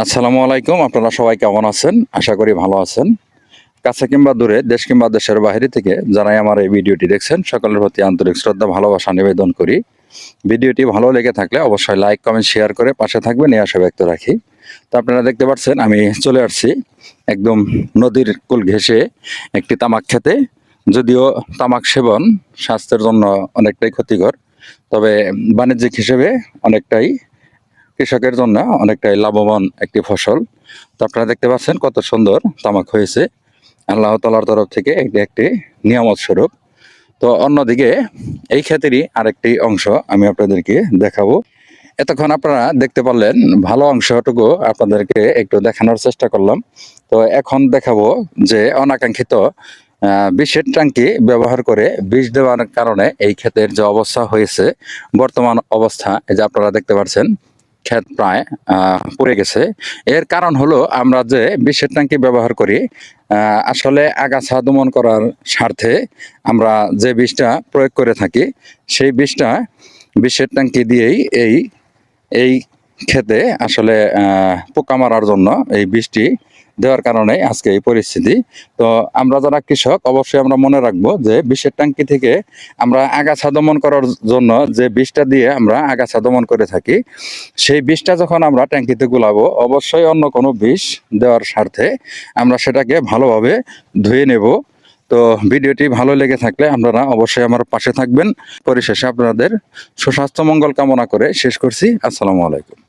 আসসালামু আলাইকুম। আপনারা সবাই কেমন আছেন? আশা করি ভালো আছেন। কাছে কিংবা দূরে, দেশ কিংবা দেশের বাইরে থেকে যারাই আমার এই ভিডিওটি দেখছেন, সকলের প্রতি আন্তরিক শ্রদ্ধা ভালোবাসা নিবেদন করি। ভিডিওটি ভালো লেগে থাকলে অবশ্যই লাইক, কমেন্ট, শেয়ার করে পাশে থাকবেন এই আশা ব্যক্ত রাখি। তো আপনারা দেখতে পাচ্ছেন আমি চলে আসছি একদম নদীর কূল ঘেঁষে একটি তামাক খেতে। যদিও তামাক সেবন স্বাস্থ্যের জন্য অনেকটাই ক্ষতিকর, তবে বাণিজ্যিক হিসেবে অনেকটাই কৃষকের জন্য অনেকটাই লাভবান একটি ফসল। তো আপনারা দেখতে পাচ্ছেন কত সুন্দর তামাক হয়েছে আল্লাহ তাআলার তরফ থেকে একটি একটি নিয়ামত স্বরূপ। তো অন্যদিকে এই ক্ষেতেরই আরেকটি অংশ আমি আপনাদেরকে দেখাবো। এতক্ষণ আপনারা দেখতে পারলেন ভালো অংশটুকু আপনাদেরকে একটু দেখানোর চেষ্টা করলাম। তো এখন দেখাবো যে অনাকাঙ্ক্ষিত বিষের ট্যাঙ্কি ব্যবহার করে বিষ দেওয়ার কারণে এই ক্ষেতের যে অবস্থা হয়েছে, বর্তমান অবস্থা এই যে আপনারা দেখতে পাচ্ছেন ক্ষেত প্রায় পুড়ে গেছে। এর কারণ হলো আমরা যে বিষের ট্যাঙ্কি ব্যবহার করি, আসলে আগাছা দমন করার স্বার্থে আমরা যে বিষটা প্রয়োগ করে থাকি, সেই বিষটা বিষের ট্যাঙ্কি দিয়েই এই ক্ষেতে আসলে পোকা মারার জন্য এই বৃষ্টি দেওয়ার কারণে আজকে এই পরিস্থিতি। তো আমরা যারা কৃষক অবশ্যই আমরা মনে রাখবো যে বিষের ট্যাঙ্কি থেকে আমরা আগাছা দমন করার জন্য যে বিষটা দিয়ে আমরা আগাছা দমন করে থাকি, সেই বিষটা যখন আমরা ট্যাঙ্কিতে গুলাবো অবশ্যই অন্য কোনো বিষ দেওয়ার স্বার্থে আমরা সেটাকে ভালোভাবে ধুয়ে নেব। তো ভিডিওটি ভালো লেগে থাকলে আপনারা অবশ্যই আমার পাশে থাকবেন। পরিশেষে আপনাদের সুস্বাস্থ্য মঙ্গল কামনা করে শেষ করছি। আসসালামু আলাইকুম।